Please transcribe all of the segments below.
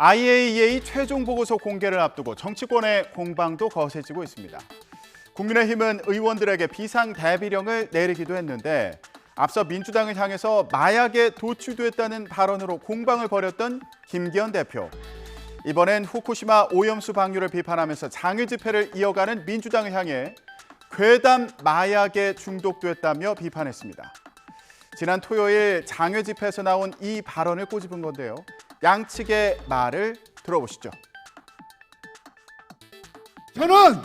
IAEA 최종 보고서 공개를 앞두고 정치권의 공방도 거세지고 있습니다. 국민의힘은 의원들에게 비상 대비령을 내리기도 했는데 앞서 민주당을 향해서 마약에 도취됐다는 발언으로 공방을 벌였던 김기현 대표. 이번엔 후쿠시마 오염수 방류를 비판하면서 장외 집회를 이어가는 민주당을 향해 괴담 마약에 중독됐다며 비판했습니다. 지난 토요일 장외 집회에서 나온 이 발언을 꼬집은 건데요. 양측의 말을 들어보시죠. 저는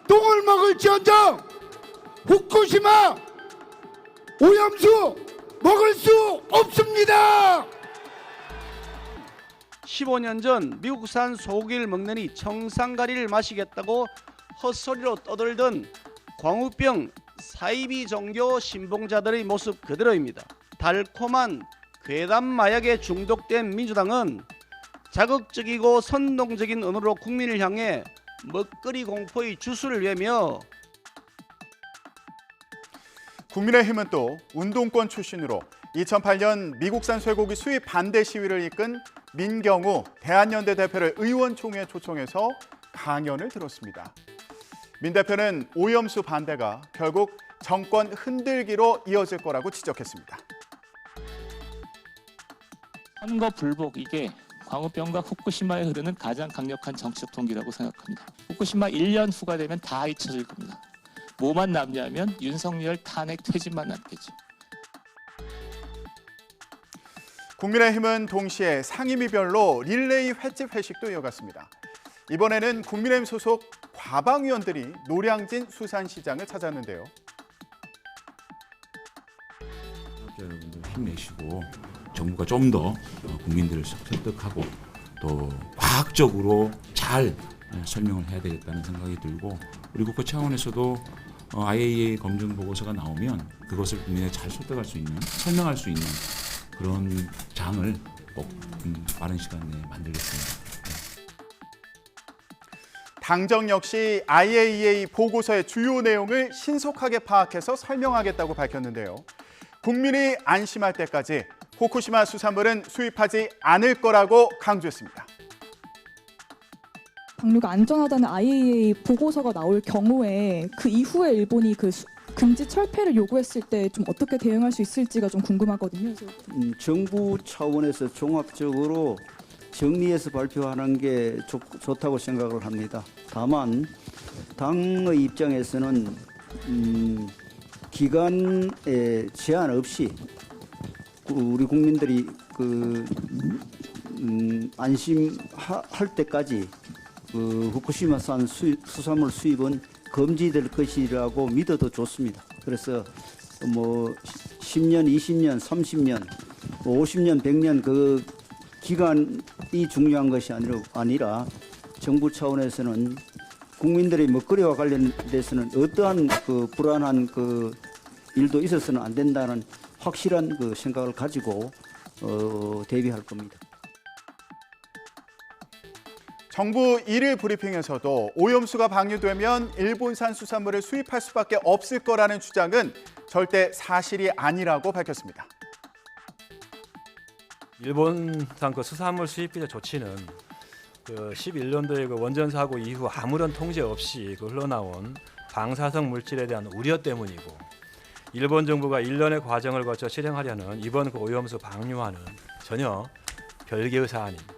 똥을 먹을지언정 후쿠시마 오염수 먹을 수 없습니다. 15년 전 미국산 소고기를 먹느니 청산가리를 마시겠다고 헛소리로 떠들던 광우병 사이비 종교 신봉자들의 모습 그대로입니다. 달콤한 괴담 마약에 중독된 민주당은 자극적이고 선동적인 언어로 국민을 향해 먹거리 공포의 주술을 외며 국민의힘은 또 운동권 출신으로 2008년 미국산 쇠고기 수입 반대 시위를 이끈 민경우 대한연대 대표를 의원총회에 초청해서 강연을 들었습니다. 민 대표는 오염수 반대가 결국 정권 흔들기로 이어질 거라고 지적했습니다. 선거 불복, 이게 광우병과 후쿠시마에 흐르는 가장 강력한 정치적 동기라고 생각합니다. 후쿠시마 1년 후가 되면 다 잊혀질 겁니다. 뭐만 남냐면 윤석열 탄핵 퇴진만 남겠죠. 국민의힘은 동시에 상임위별로 릴레이 횟집 회식도 이어갔습니다. 이번에는 국민의힘 소속 과방위원들이 노량진 수산시장을 찾았는데요. 여러분들 힘내시고 정부가 좀 더 국민들을 설득하고 또 과학적으로 잘 설명을 해야 되겠다는 생각이 들고, 그리고 그 차원에서도 IAEA 검증 보고서가 나오면 그것을 국민에 잘 설득할 수 있는, 설명할 수 있는 그런 장을 꼭 빠른 시간 내에 만들겠습니다. 당정 역시 IAEA 보고서의 주요 내용을 신속하게 파악해서 설명하겠다고 밝혔는데요. 국민이 안심할 때까지 후쿠시마 수산물은 수입하지 않을 거라고 강조했습니다. 방류가 안전하다는 IAEA 보고서가 나올 경우에 그 이후에 일본이 그 금지 철폐를 요구했을 때 좀 어떻게 대응할 수 있을지가 좀 궁금하거든요. 정부 차원에서 종합적으로 정리해서 발표하는 게 좋다고 생각을 합니다. 다만 당의 입장에서는 기간에 제한 없이 우리 국민들이 안심할 때까지 후쿠시마산 수산물 수입은 금지될 것이라고 믿어도 좋습니다. 그래서 10년, 20년, 30년, 50년, 100년 그 기간이 중요한 것이 아니라 정부 차원에서는 국민들의 먹거리와 관련돼서는 어떠한 불안한 일도 있어서는 안 된다는 확실한 생각을 가지고 대비할 겁니다. 정부 1일 브리핑에서도 오염수가 방류되면 일본산 수산물을 수입할 수밖에 없을 거라는 주장은 절대 사실이 아니라고 밝혔습니다. 일본산 수산물 수입 비자 조치는 11년도에 원전 사고 이후 아무런 통제 없이 흘러나온 방사성 물질에 대한 우려 때문이고, 일본 정부가 일련의 과정을 거쳐 실행하려는 이번 오염수 방류와는 전혀 별개의 사안입니다.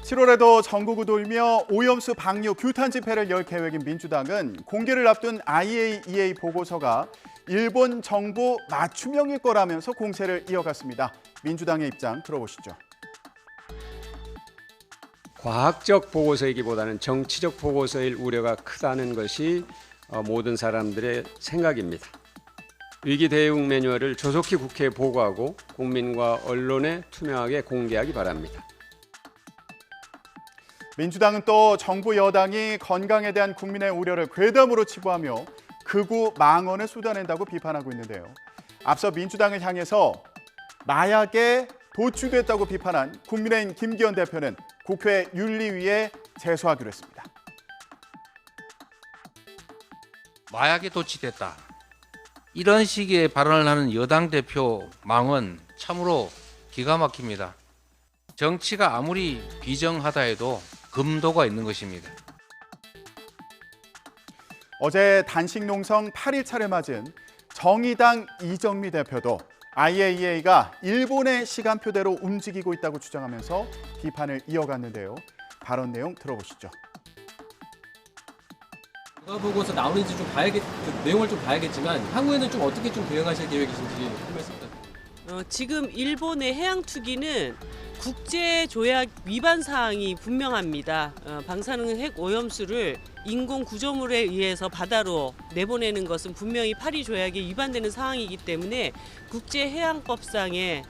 7월에도 전국을 돌며 오염수 방류 규탄 집회를 열 계획인 민주당은 공개를 앞둔 IAEA 보고서가 일본 정부 맞춤형일 거라면서 공세를 이어갔습니다. 민주당의 입장 들어보시죠. 과학적 보고서이기보다는 정치적 보고서일 우려가 크다는 것이 모든 사람들의 생각입니다. 위기 대응 매뉴얼을 조속히 국회에 보고하고 국민과 언론에 투명하게 공개하기 바랍니다. 민주당은 또 정부 여당이 건강에 대한 국민의 우려를 괴담으로 치부하며 극우 망언을 쏟아낸다고 비판하고 있는데요. 앞서 민주당을 향해서 마약에 도취됐다고 비판한 국민의힘 김기현 대표는 국회 윤리위에 제소하기로 했습니다. 마약에 도취됐다. 이런 식의 발언을 하는 여당 대표 망언 참으로 기가 막힙니다. 정치가 아무리 비정하다 해도 금도가 있는 것입니다. 어제 단식 농성 8일차를 맞은 정의당 이정미 대표도 IAEA가 일본의 시간표대로 움직이고 있다고 주장하면서 비판을 이어갔는데요. 발언 내용 들어보시죠. 누가 보고서 나오는지 좀 내용을 좀 봐야겠지만 향후에는 좀 어떻게 좀 대응하실 계획이신지 한 말씀 부탁드립니다. 지금 일본의 해양 투기는 국제 조약 위반 사항이 분명합니다. 방사능 핵 오염수를 인공 구조물에 의해서 바다로 내보내는 것은 분명히 파리 조약에 위반되는 사항이기 때문에 국제 해양법상에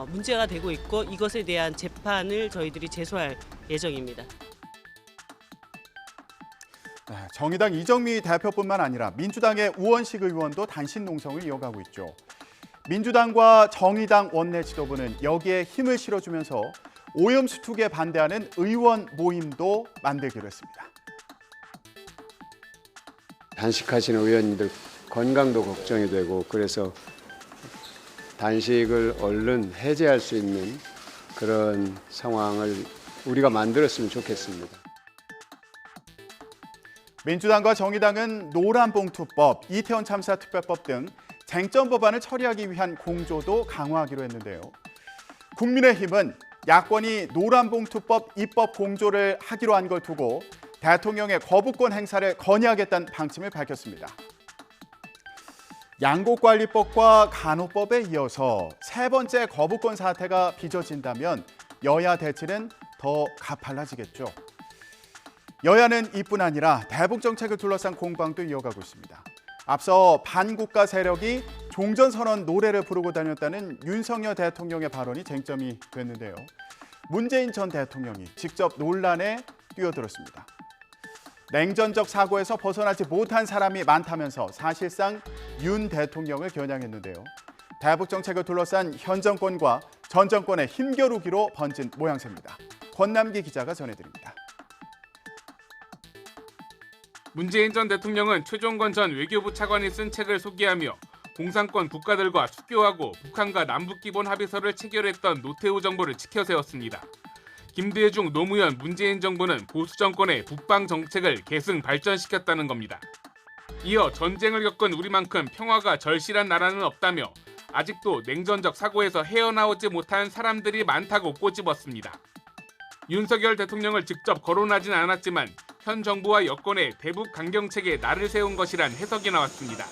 문제가 되고 있고 이것에 대한 재판을 저희들이 제소할 예정입니다. 정의당 이정미 대표뿐만 아니라 민주당의 우원식 의원도 단식 농성을 이어가고 있죠. 민주당과 정의당 원내 지도부는 여기에 힘을 실어주면서 오염수 투기에 반대하는 의원 모임도 만들기로 했습니다. 단식하시는 의원님들 건강도 걱정이 되고 그래서 단식을 얼른 해제할 수 있는 그런 상황을 우리가 만들었으면 좋겠습니다. 민주당과 정의당은 노란봉투법, 이태원 참사 특별법 등 쟁점 법안을 처리하기 위한 공조도 강화하기로 했는데요. 국민의힘은 야권이 노란봉투법 입법 공조를 하기로 한 걸 두고 대통령의 거부권 행사를 건의하겠다는 방침을 밝혔습니다. 양곡관리법과 간호법에 이어서 세 번째 거부권 사태가 빚어진다면 여야 대치는 더 가팔라지겠죠. 여야는 이뿐 아니라 대북 정책을 둘러싼 공방도 이어가고 있습니다. 앞서 반국가 세력이 종전선언 노래를 부르고 다녔다는 윤석열 대통령의 발언이 쟁점이 됐는데요. 문재인 전 대통령이 직접 논란에 뛰어들었습니다. 냉전적 사고에서 벗어나지 못한 사람이 많다면서 사실상 윤 대통령을 겨냥했는데요. 대북 정책을 둘러싼 현 정권과 전 정권의 힘겨루기로 번진 모양새입니다. 권남기 기자가 전해드립니다. 문재인 전 대통령은 최종건 전 외교부 차관이 쓴 책을 소개하며 공산권 국가들과 수교하고 북한과 남북기본 합의서를 체결했던 노태우 정부를 치켜세웠습니다. 김대중, 노무현, 문재인 정부는 보수 정권의 북방 정책을 계승 발전시켰다는 겁니다. 이어 전쟁을 겪은 우리만큼 평화가 절실한 나라는 없다며 아직도 냉전적 사고에서 헤어나오지 못한 사람들이 많다고 꼬집었습니다. 윤석열 대통령을 직접 거론하진 않았지만 현 정부와 여권의 대북 강경책에 날을 세운 것이란 해석이 나왔습니다.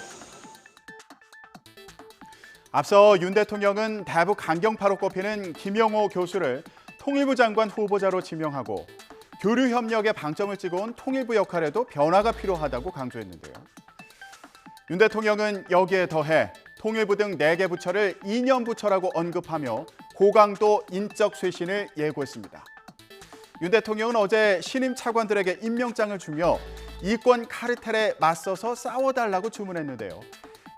앞서 윤 대통령은 대북 강경파로 꼽히는 김영호 교수를 통일부 장관 후보자로 지명하고 교류 협력에 방점을 찍어온 통일부 역할에도 변화가 필요하다고 강조했는데요. 윤 대통령은 여기에 더해 통일부 등 4개 부처를 2년 부처라고 언급하며 고강도 인적 쇄신을 예고했습니다. 윤 대통령은 어제 신임 차관들에게 임명장을 주며 이권 카르텔에 맞서서 싸워달라고 주문했는데요.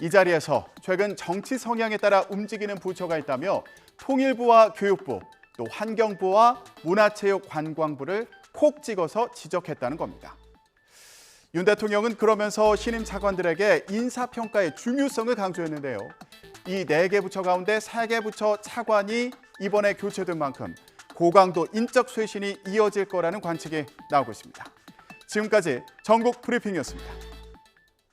이 자리에서 최근 정치 성향에 따라 움직이는 부처가 있다며 통일부와 교육부, 또 환경부와 문화체육관광부를 콕 찍어서 지적했다는 겁니다. 윤 대통령은 그러면서 신임 차관들에게 인사평가의 중요성을 강조했는데요. 이 4개 부처 가운데 3개 부처 차관이 이번에 교체된 만큼 고강도 인적 쇄신이 이어질 거라는 관측이 나오고 있습니다. 지금까지 전국 브리핑이었습니다.